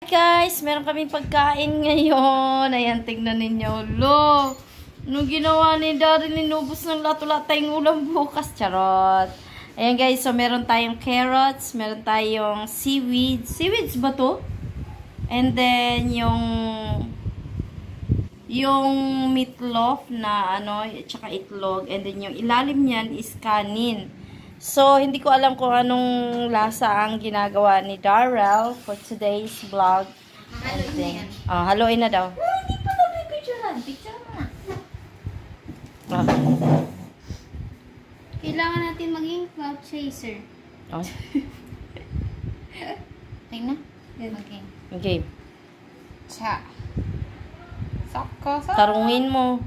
Guys, meron kaming pagkain ngayon. Ayan, tignan ninyo. Lo, nung ginawa ni Daryl, inubos ng lato-lato tayong ulam bukas. Charot. Ayan guys, so meron tayong carrots, meron tayong seaweeds. Seaweeds ba to? And then, yung meatloaf na tsaka itlog. And then, yung ilalim niyan is kanin. So, hindi ko alam kung anong lasa ang ginagawa ni Daryl for today's vlog. Haluin na yan. Haluin na daw. Oh, hindi pa daw may picturean. Picture mo na. Kailangan natin maging cloud chaser. Oh. Tingnan. Okay. Okay. Cha. Saka. Tarungin mo.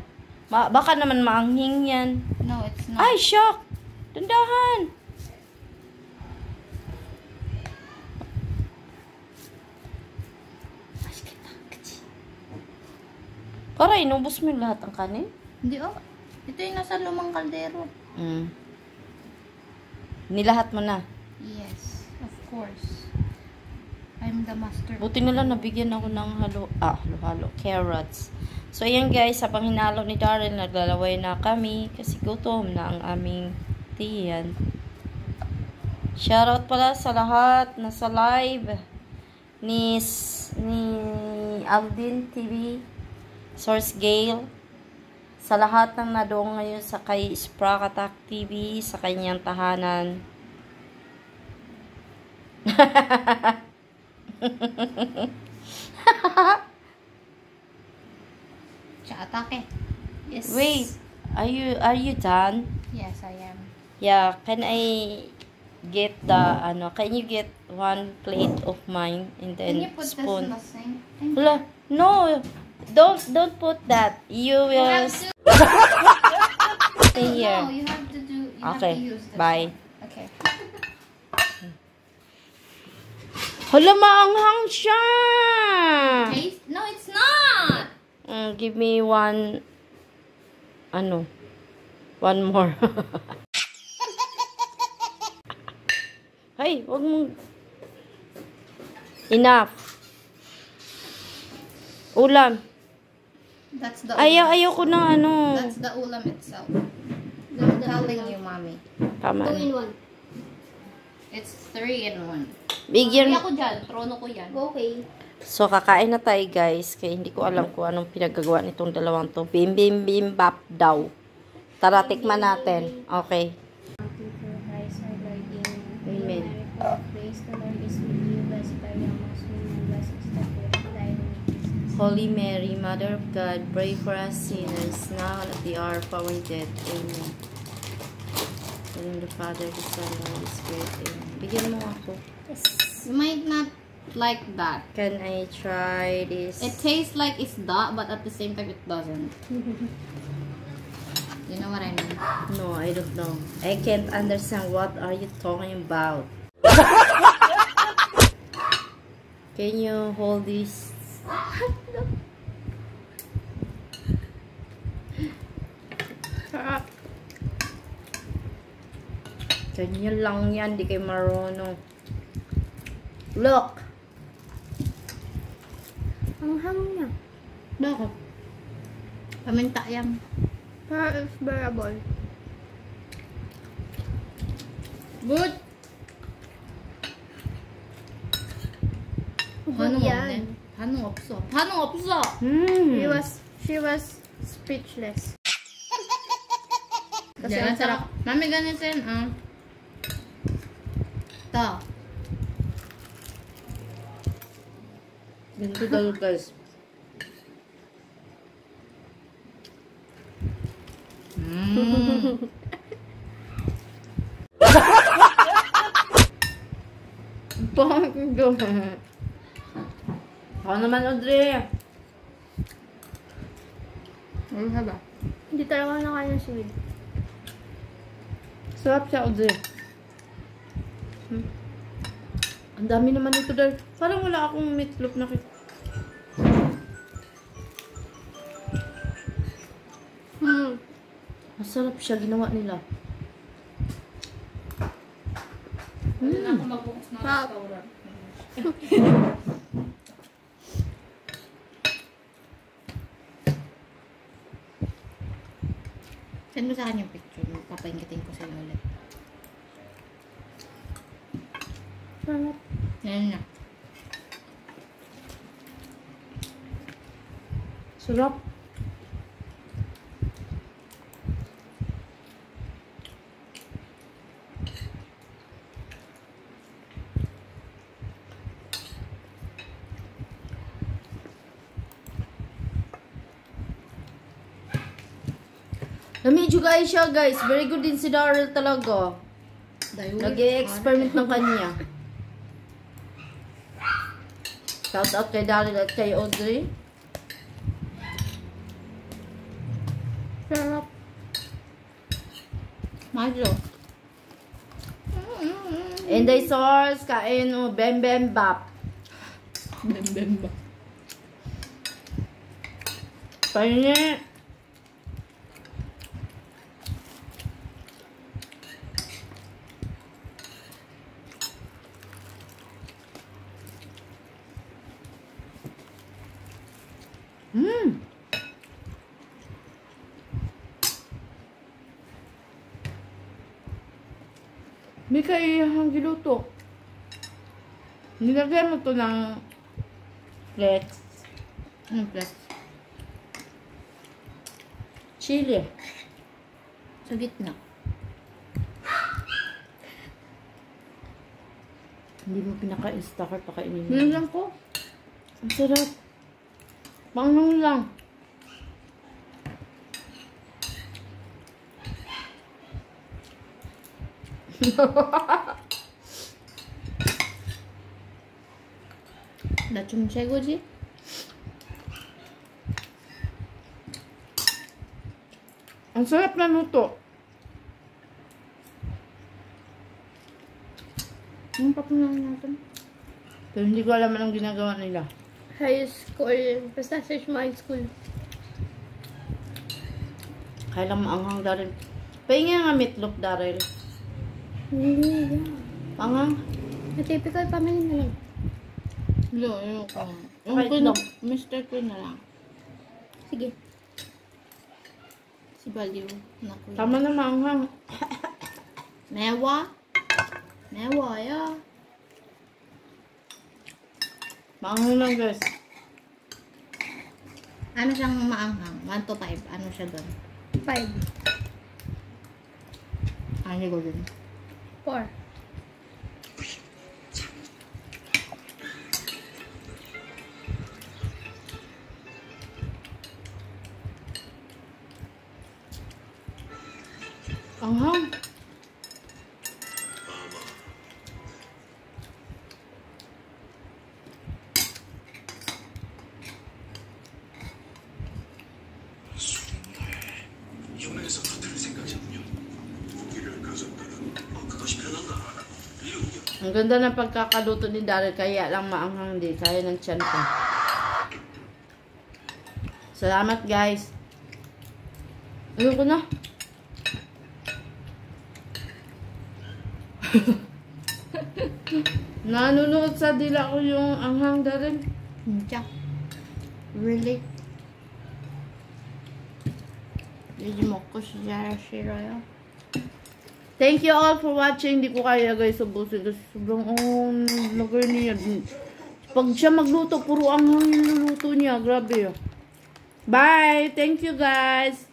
Baka naman maanghing yan. No, it's not. Ay, shock! Dandahan! Para inubos mo yung lahat ng kanin? Hindi oh. Ito yung nasa lumang kaldero. Nilahat mo na. Yes, of course. I'm the master. Buti nila nabigyan ako ng halo-halo, carrots. So, ayan guys, habang hinalo ni Daryl, naglalaway na kami kasi gutom na ang aming tiyan. Shoutout pala sa lahat na sa live ni Aldin TV, Source Gale, sa lahat ng nadoong ngayon sa kay Sprakatak TV, sa kanyang tahanan. Atake. Yes. Wait, are you done? Yes, I am. Yeah, can I get can you get one plate of mine and then Can you put spoon? this in the sink? Hala, no, don't put that. You will stay here. No, you have to do. You Okay, have to use this bye. one. Okay. Hala, maanghang siya. Taste? No, it's not. Give me one more. Ay, wag mong... Enough. Ulam. That's the Ayoko na That's the ulam itself. I'm telling you, mommy. Tama. 2 in 1. It's 3 in 1. Bigyan... Ako dyan. Trono ko yan. Okay. So, kakain na tayo, guys. Kaya hindi ko alam kung anong pinagagawa nitong dalawang to. Bim-bim-bim-bap daw. Tara, tikman natin. Okay. Amen. Holy Mary, Mother of God, pray for us sinners, now and at the hour of our death. Amen. In the Father, the Son, and the Holy Spirit. Amen. Bigyan mo ako. You might not like that. Can I try this? It tastes like it's that, but at the same time it doesn't. You know what I mean? No, I don't know. I can't understand what are you talking about. Can you hold this? Ganyan lang yan, di kayo marunong. Look! Ang hang niya. Bakit? Paminta yan. Para it's bearable. Good! 한우 yan. 없네. 한우 없어. 한우 없어! She was speechless. Kasi ang sarap. Mami, ganito yun, Ito. Ganito daw, guys. Ako naman, Audrey. Ano ka ba? Hindi talaga nakaya ng sweet. Sarap siya, Audrey. Ang dami naman ito dahil parang wala akong meatloaf na Masarap siya, ginawa nila. Ako magbukas ng restaurant. Send mo sa akin yung picture. Papaingitin ko sa'yo ulit. Sarap. Yan na. Sarap. Lami juga siya guys. Very good din si Daryl talaga. Nag-i-experiment ng kanya. Shout out kay Daryl at kay Audrey. Sarap. Madlo. Inday Source, kain o bem bem bap. Bem ba? Pahingi. Hindi ka iyahang giluto. Nilagyan mo to ng flex. Plus. Chili. Sa gitna. Hindi mo pinaka-instacker pakainin mo. Yun lang ko. Ang sarap. Pangnong lang. 나 좀 최고지? Ang sarap na luto. Yung papunan natin. Pero hindi ko alam anong ginagawa nila. High school. Basta search mo high school. Kaya lang maanghang Daryl. Pahinga nga meatloaf Daryl. Hindi, yeah. Maanghang. Na typical family na lang. Lo, ayoko. Yung Kahit Queen, lang. Mr. Queen na lang. Sige. Si Baliw na Queen. Tama na maanghang. Mewa? Mewa, ya. Maanghang lang guys. Ano siyang maanghang? 1 to 5. Ano siya doon? 5. Ano ko doon? 4. Anghang. 연애에서 붙을 생각이군요. 무기를 가졌다는 그것이 편한가? 이 의견. Ang ganda ng pagkakaluto ni Daryl. Kaya lang maanghang di. Kaya ng tiyan ko. Salamat guys. Ayoko na. Nanunuot sa dila ko yung anghang Daryl. 진짜? Really? 이제 먹고 싫어요? Thank you all for watching. Hindi ko kaya guys ubusin kasi sobrang lagay niya. Pag siya magluto, puro anghang yung luluto niya. Grabe. Bye! Thank you guys!